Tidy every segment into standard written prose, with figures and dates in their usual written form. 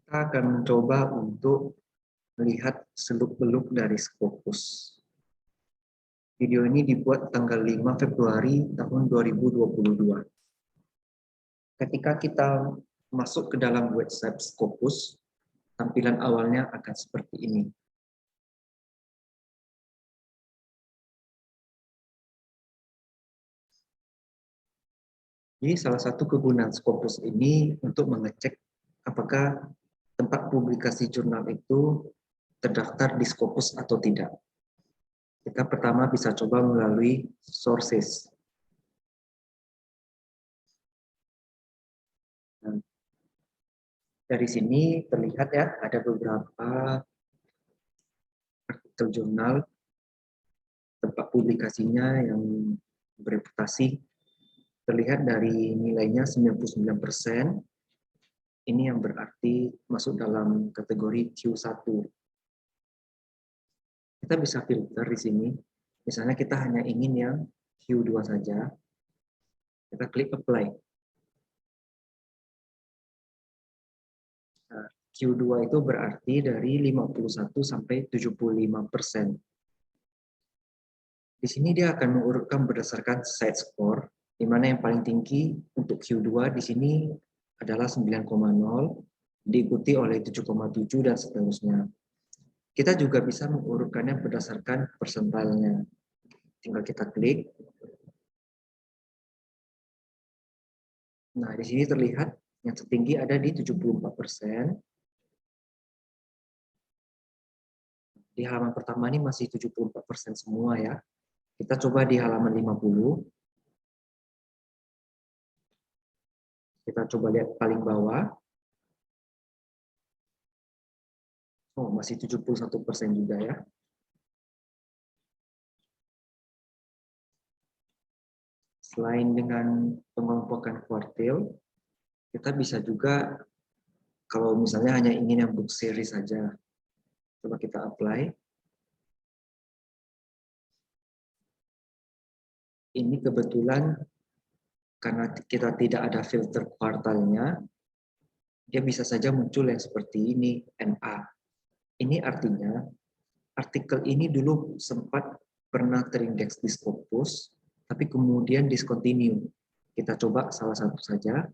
Kita akan mencoba untuk melihat seluk-beluk dari Scopus. Video ini dibuat tanggal 5 Februari tahun 2022. Ketika kita masuk ke dalam website Scopus, tampilan awalnya akan seperti ini. Jadi salah satu kegunaan Scopus ini untuk mengecek apakah tempat publikasi jurnal itu terdaftar di Scopus atau tidak. Kita pertama bisa coba melalui sources. Nah, dari sini terlihat ya ada beberapa artikel jurnal tempat publikasinya yang bereputasi. Terlihat dari nilainya 99%. Ini yang berarti masuk dalam kategori Q1. Kita bisa filter di sini. Misalnya kita hanya ingin yang Q2 saja. Kita klik apply. Nah, Q2 itu berarti dari 51 sampai 75%. Di sini dia akan mengurutkan berdasarkan site score, di mana yang paling tinggi untuk Q2 di sini adalah 9,0, diikuti oleh 7,7 dan seterusnya. Kita juga bisa mengurutkannya berdasarkan persentilnya. Tinggal kita klik. Nah, di sini terlihat yang tertinggi ada di 74%. Di halaman pertama ini masih 74% semua ya. Kita coba di halaman 50. Kita coba lihat paling bawah. Oh, masih 71% juga ya. Selain dengan pengelompokan kuartil, kita bisa juga kalau misalnya hanya ingin yang book series saja. Coba kita apply. Ini kebetulan karena kita tidak ada filter kuartalnya, dia bisa saja muncul yang seperti ini, NA. Ini artinya artikel ini dulu sempat pernah terindeks di Scopus, tapi kemudian discontinue. Kita coba salah satu saja.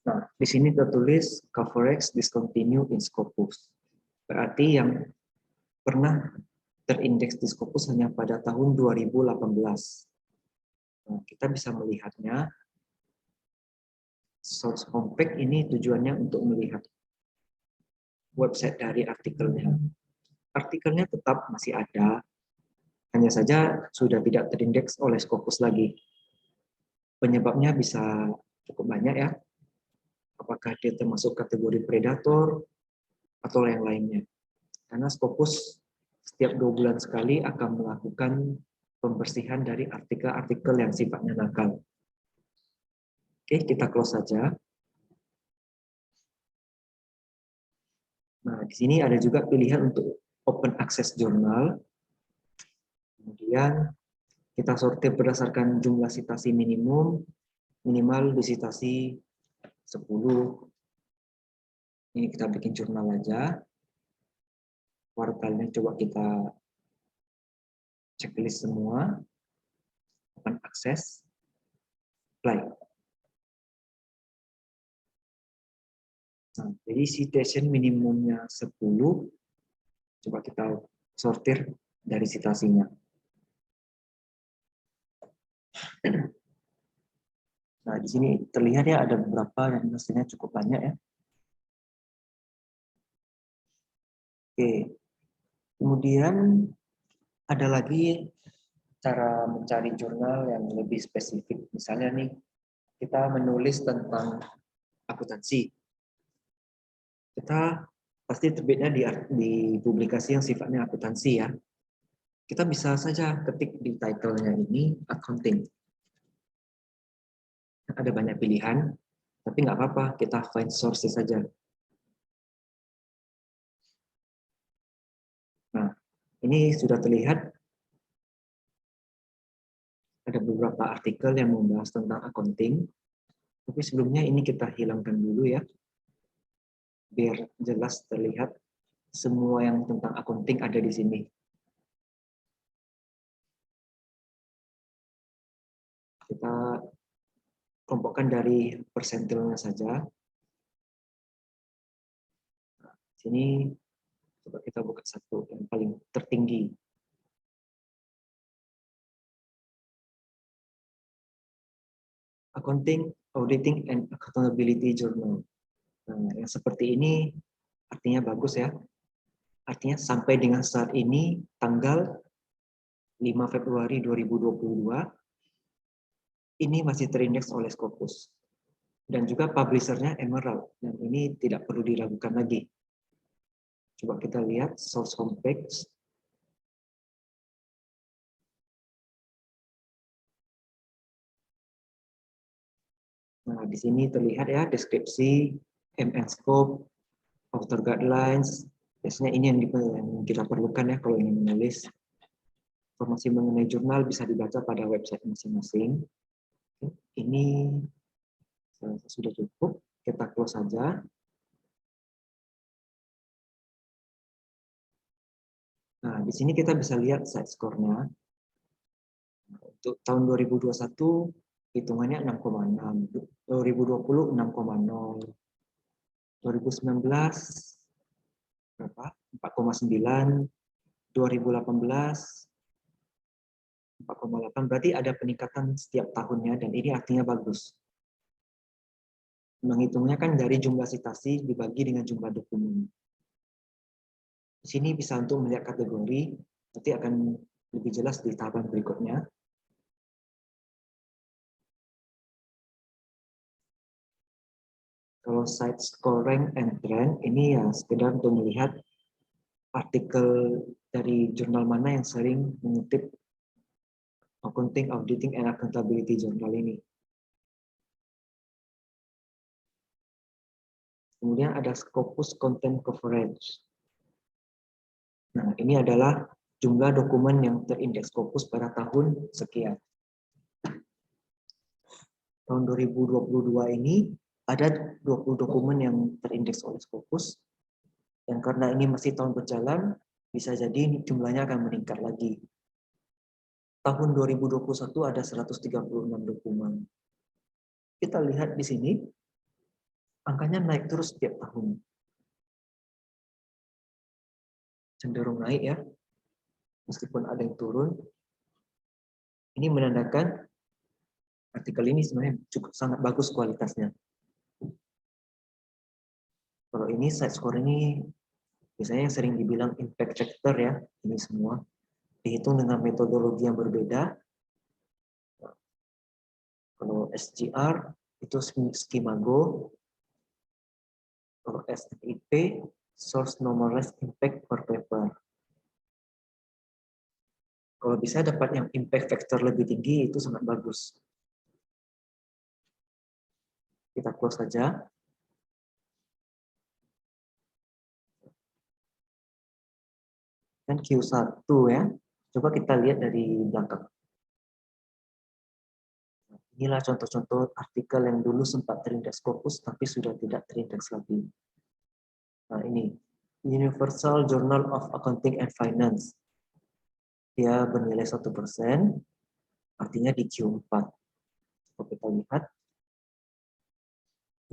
Nah, di sini tertulis Coverage discontinue in Scopus. Berarti yang pernah terindeks di Scopus hanya pada tahun 2018. Nah, kita bisa melihatnya. Source compact ini tujuannya untuk melihat website dari artikelnya. Artikelnya tetap masih ada, hanya saja sudah tidak terindeks oleh Scopus lagi. Penyebabnya bisa cukup banyak ya. Apakah dia termasuk kategori predator atau yang lainnya. Karena Scopus setiap 2 bulan sekali akan melakukan pembersihan dari artikel-artikel yang sifatnya nakal. Oke, kita close saja. Nah, di sini ada juga pilihan untuk open access journal. Kemudian kita sortir berdasarkan jumlah citasi minimum, minimal disitasi 10. Ini kita bikin jurnal aja. Kuartalnya coba kita checklist semua. Open access. Apply. Nah, jadi citation minimumnya 10. Coba kita sortir dari citasinya. Nah, di sini terlihat ya ada beberapa yang mestinya cukup banyak ya. Oke. Kemudian ada lagi cara mencari jurnal yang lebih spesifik. Misalnya nih, kita menulis tentang akuntansi. Kita pasti terbitnya di publikasi yang sifatnya akuntansi ya. Kita bisa saja ketik di title-nya ini accounting. Ada banyak pilihan, tapi nggak apa-apa, kita find sources saja. Nah, ini sudah terlihat Ada beberapa artikel yang membahas tentang accounting, tapi sebelumnya ini kita hilangkan dulu ya, biar jelas terlihat semua yang tentang accounting ada di sini. Kita kelompokkan dari persentilnya saja. Sini coba kita buka satu yang paling tertinggi. Accounting, Auditing, and Accountability Journal. Nah, yang seperti ini artinya bagus ya. Artinya sampai dengan saat ini tanggal 5 Februari 2022 ini masih terindeks oleh Scopus. Dan juga publishernya Emerald. Dan ini tidak perlu diragukan lagi. Coba kita lihat source homepage. Nah, di sini terlihat ya deskripsi, MN scope, author guidelines. Biasanya ini yang kita perlukan ya kalau ingin menulis. Informasi mengenai jurnal bisa dibaca pada website masing-masing. Ini sudah cukup. Kita close saja. Nah, di sini kita bisa lihat site score-nya. Untuk tahun 2021 hitungannya 6,6, 2020 6,0, 2019 berapa? 4,9, 2018 4,8, berarti ada peningkatan setiap tahunnya dan ini artinya bagus. Menghitungnya kan dari jumlah citasi dibagi dengan jumlah dokumen. Di sini bisa untuk melihat kategori, nanti akan lebih jelas di tahapan berikutnya. Kalau site score rank and trend ini ya sekedar untuk melihat artikel dari jurnal mana yang sering mengutip Accounting, Auditing, and Accountability Journal ini. Kemudian ada Scopus Content Coverage. Nah, ini adalah jumlah dokumen yang terindeks Scopus pada tahun sekian. Tahun 2022 ini ada 20 dokumen yang terindeks oleh Scopus. Dan karena ini masih tahun berjalan, bisa jadi jumlahnya akan meningkat lagi. Tahun 2021 ada 136 dokumen. Kita lihat di sini, angkanya naik terus setiap tahun. Cenderung naik ya, meskipun ada yang turun. Ini menandakan artikel ini sebenarnya cukup sangat bagus kualitasnya. Kalau ini site score ini biasanya yang sering dibilang impact factor ya, ini semua dihitung dengan metodologi yang berbeda. Kalau SGR itu Skimago, kalau SNIP Source Normalized Impact per paper. Kalau bisa dapat yang impact factor lebih tinggi itu sangat bagus. Kita close saja. Dan Q1 ya. Coba kita lihat dari belakang. Inilah contoh-contoh artikel yang dulu sempat terindeks Scopus tapi sudah tidak terindeks lagi. Nah, ini Universal Journal of Accounting and Finance. Dia bernilai 1%, artinya di Q4. Coba kita lihat.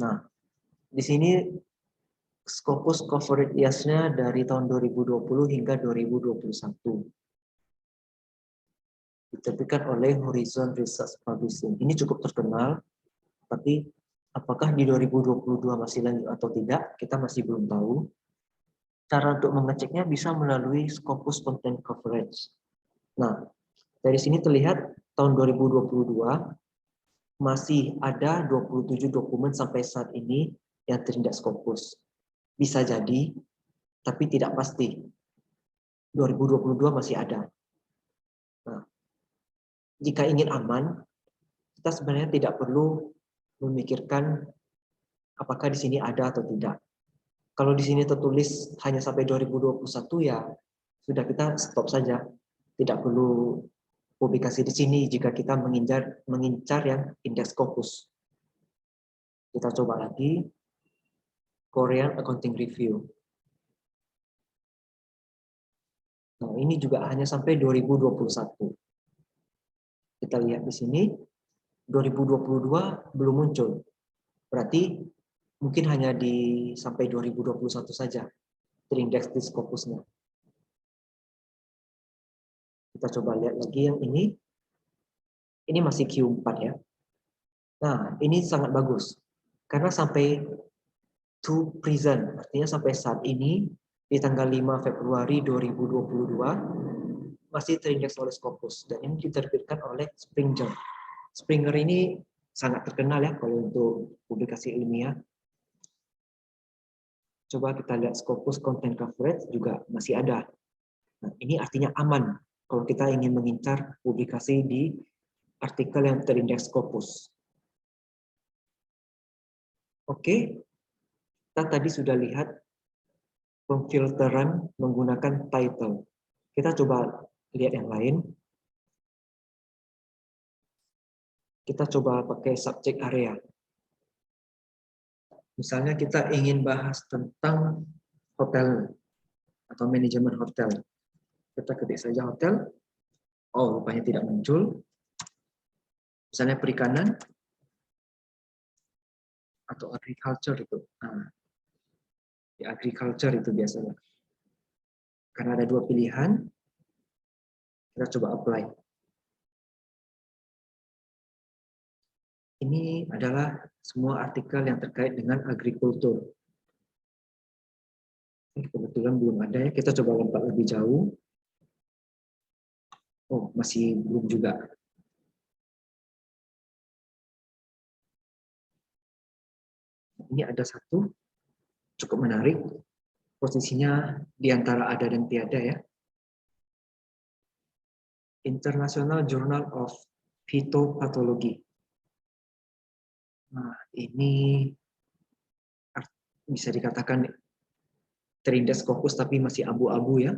Nah, di sini Scopus coverage years-nya dari tahun 2020 hingga 2021. Diterbitkan oleh Horizon Research Publishing. Ini cukup terkenal, tapi apakah di 2022 masih lanjut atau tidak, kita masih belum tahu. Cara untuk mengeceknya bisa melalui Scopus Content Coverage. Nah, dari sini terlihat tahun 2022 masih ada 27 dokumen sampai saat ini yang terindeks Scopus. Bisa jadi, tapi tidak pasti. 2022 masih ada. Nah, jika ingin aman, kita sebenarnya tidak perlu memikirkan apakah di sini ada atau tidak. Kalau di sini tertulis hanya sampai 2021 ya sudah kita stop saja. Tidak perlu publikasi di sini jika kita mengincar yang indeks Scopus. Kita coba lagi Korean Accounting Review. Nah, ini juga hanya sampai 2021. Kita lihat di sini 2022 belum muncul. Berarti mungkin hanya sampai 2021 saja terindeks di Scopusnya. Kita coba lihat lagi yang ini. Ini masih Q4 ya. Nah, ini sangat bagus. Karena sampai to present, artinya sampai saat ini, di tanggal 5 Februari 2022, masih terindeks oleh Scopus. Dan ini diterbitkan oleh Springer. Springer ini sangat terkenal ya kalau untuk publikasi ilmiah. Coba kita lihat Scopus Content Coverage juga masih ada. Nah, ini artinya aman kalau kita ingin mengincar publikasi di artikel yang terindeks Scopus. Oke, kita tadi sudah lihat pemfilteran menggunakan title. Kita coba lihat yang lain. Kita coba pakai subject area. Misalnya kita ingin bahas tentang hotel atau manajemen hotel. Kita ketik saja hotel. Oh, rupanya tidak muncul. Misalnya perikanan atau agriculture itu. Nah, di agriculture itu biasanya. Karena ada dua pilihan, kita coba apply. Ini adalah semua artikel yang terkait dengan agrikultur. Kebetulan belum ada ya, kita coba lompat lebih jauh. Oh, masih belum juga. Ini ada satu, cukup menarik. Posisinya di antara ada dan tiada ya. International Journal of Phytopathology. Nah, ini bisa dikatakan terindeks Scopus tapi masih abu-abu ya.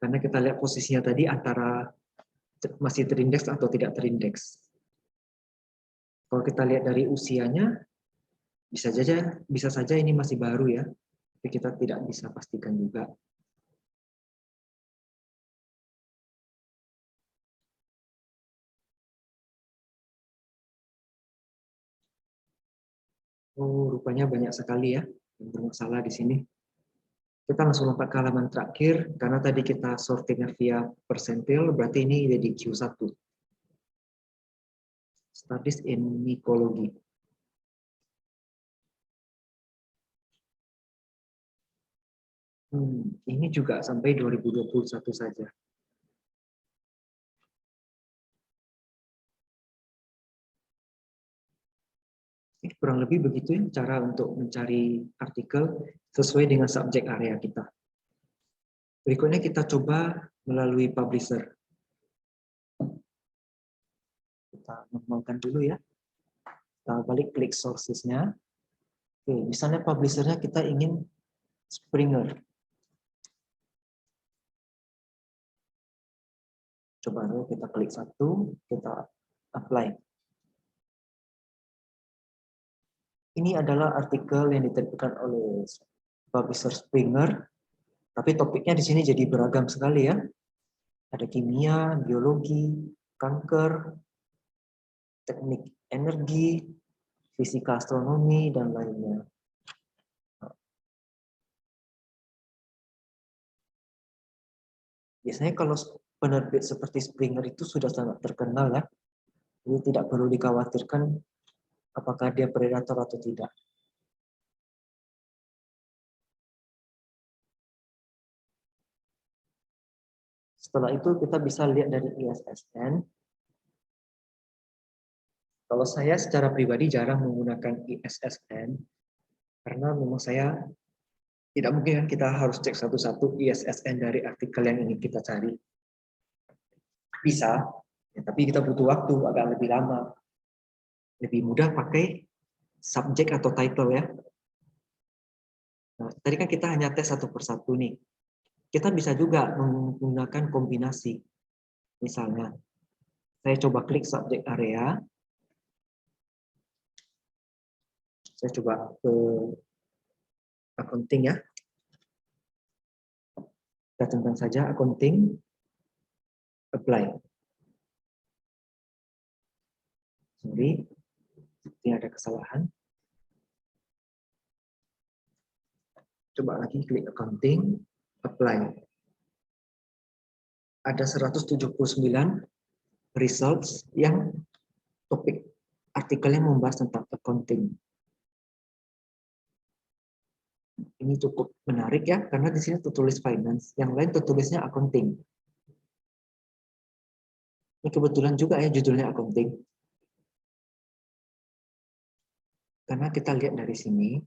Karena kita lihat posisinya tadi antara masih terindeks atau tidak terindeks. Kalau kita lihat dari usianya, bisa saja ini masih baru ya, tapi kita tidak bisa pastikan juga. Oh, rupanya banyak sekali ya yang bermasalah di sini. Kita langsung lompat ke halaman terakhir, karena tadi kita sortirnya via persentil, berarti ini jadi Q1. Studies in Mycology. Ini juga sampai 2021 saja. Kurang lebih begitu ya cara untuk mencari artikel sesuai dengan subjek area kita. Berikutnya kita coba melalui publisher. Kita normalkan dulu ya. Kita balik klik sources-nya. Oke, misalnya publisher-nya kita ingin Springer. Coba dulu kita klik satu, kita apply. Ini adalah artikel yang diterbitkan oleh publisher Springer, tapi topiknya di sini jadi beragam sekali ya. Ada kimia, biologi, kanker, teknik energi, fisika astronomi, dan lainnya. Biasanya kalau penerbit seperti Springer itu sudah sangat terkenal ya, jadi tidak perlu dikhawatirkan apakah dia predator atau tidak. Setelah itu kita bisa lihat dari ISSN. Kalau saya secara pribadi jarang menggunakan ISSN, karena memang saya tidak mungkin kita harus cek satu-satu ISSN dari artikel yang ingin kita cari. Bisa, ya, tapi kita butuh waktu agak lebih lama. Lebih mudah pakai subjek atau title ya. Nah, tadi kan kita hanya tes satu persatu nih. Kita bisa juga menggunakan kombinasi. Misalnya, saya coba klik subject area. Saya coba ke accounting ya. Kita centang saja accounting, apply. Sorry, ini ada kesalahan. Coba lagi klik accounting, apply. Ada 179 results yang topik artikelnya membahas tentang accounting. Ini cukup menarik ya, karena di sini tertulis finance, yang lain tertulisnya accounting. Ini kebetulan juga ya judulnya accounting. Karena kita lihat dari sini,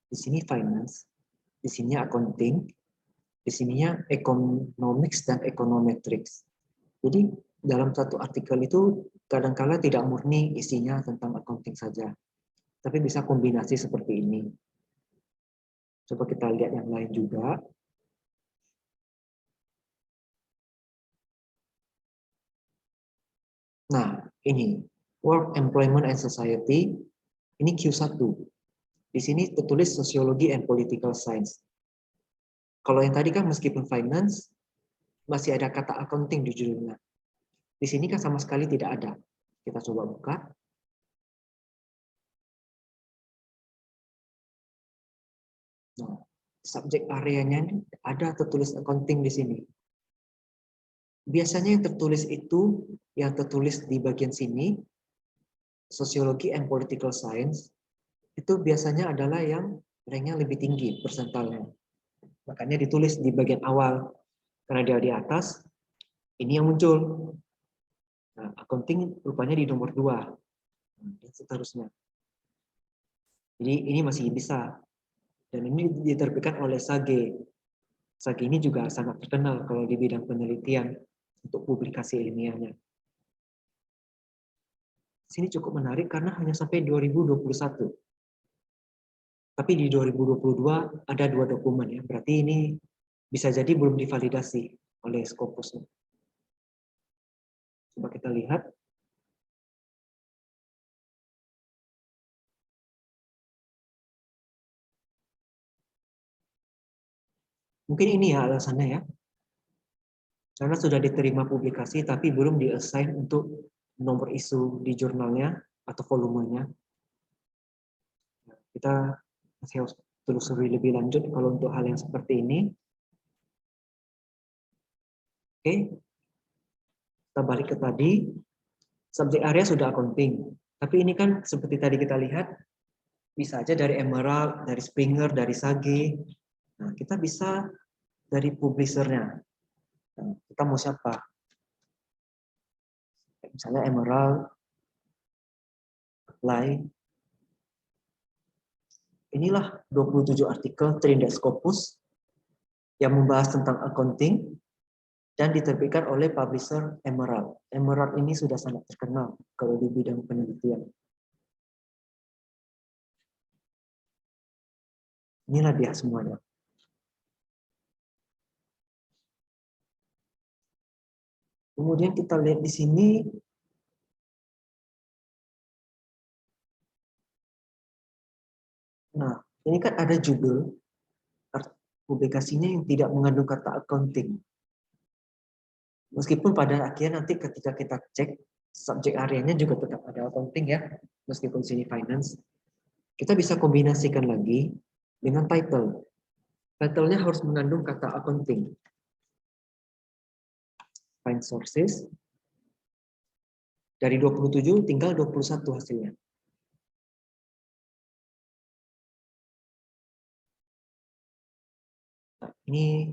di sini finance, di sini accounting, di sininya economics dan econometrics. Jadi dalam satu artikel itu kadang-kala tidak murni isinya tentang accounting saja, tapi bisa kombinasi seperti ini. Coba kita lihat yang lain juga. Nah, ini Work, Employment and Society, ini Q1. Di sini tertulis Sociology and Political Science. Kalau yang tadi kan meskipun finance, masih ada kata accounting di judulnya. Di sini kan sama sekali tidak ada. Kita coba buka. Nah, subjek areanya ada tertulis accounting di sini. Biasanya yang tertulis itu, yang tertulis di bagian sini, Sociology and Political Science, itu biasanya adalah yang ranknya lebih tinggi persentalnya. Makanya ditulis di bagian awal. Karena dia di atas, ini yang muncul. Nah, accounting rupanya di nomor 2. Dan seterusnya. Jadi ini masih bisa. Dan ini diterbitkan oleh Sage. Sage ini juga sangat terkenal kalau di bidang penelitian untuk publikasi ilmiahnya. Sini cukup menarik karena hanya sampai 2021. Tapi di 2022 ada 2 dokumen ya. Berarti ini bisa jadi belum divalidasi oleh Scopus. Coba kita lihat. Mungkin ini ya alasannya ya. Karena sudah diterima publikasi tapi belum di-assign untuk nomor isu di jurnalnya atau volumenya. Kita masih harus telusuri lebih lanjut kalau untuk hal yang seperti ini. Oke. Kita balik ke tadi. Subjek area sudah accounting. Tapi ini kan seperti tadi kita lihat, bisa aja dari Emerald, dari Springer, dari Sage. Nah, kita bisa dari publishernya. Nah, kita mau siapa? Misalnya Emerald, apply. Inilah 27 artikel Trindex Scopus yang membahas tentang accounting dan diterbitkan oleh publisher Emerald. Emerald ini sudah sangat terkenal kalau di bidang penelitian. Inilah dia semuanya. Kemudian kita lihat di sini. Nah, ini kan ada judul publikasinya yang tidak mengandung kata accounting. Meskipun pada akhirnya nanti ketika kita cek, subjek areanya juga tetap ada accounting ya, meskipun sini finance. Kita bisa kombinasikan lagi dengan title. Title-nya harus mengandung kata accounting. Find sources. Dari 27 tinggal 21 hasilnya. Nah, ini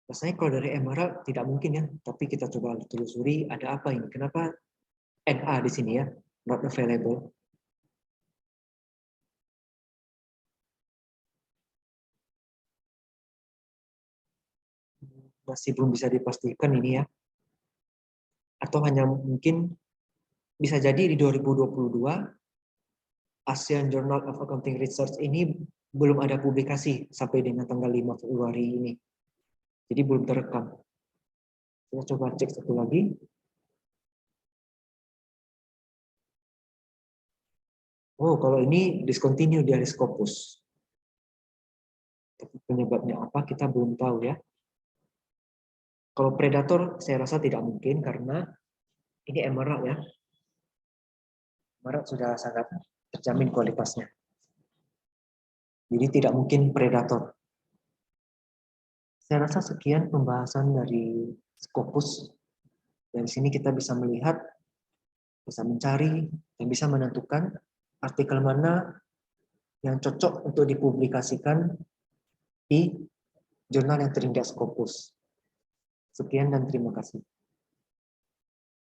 rasanya kalau dari Emerald tidak mungkin ya, tapi kita coba telusuri ada apa ini. Kenapa NA di sini ya, not available. Masih belum bisa dipastikan ini ya. Atau hanya mungkin bisa jadi di 2022 ASEAN Journal of Accounting Research ini belum ada publikasi sampai dengan tanggal 5 Februari ini. Jadi belum terekam. Kita coba cek satu lagi. Oh, kalau ini discontinue di Scopus. Tapi penyebabnya apa kita belum tahu ya. Kalau predator saya rasa tidak mungkin karena ini emerald ya. Emerald sudah sangat terjamin kualitasnya. Jadi tidak mungkin predator. Saya rasa sekian pembahasan dari Scopus. Dari sini kita bisa melihat, bisa mencari, dan bisa menentukan artikel mana yang cocok untuk dipublikasikan di jurnal yang terindeks Scopus. Sekian dan terima kasih.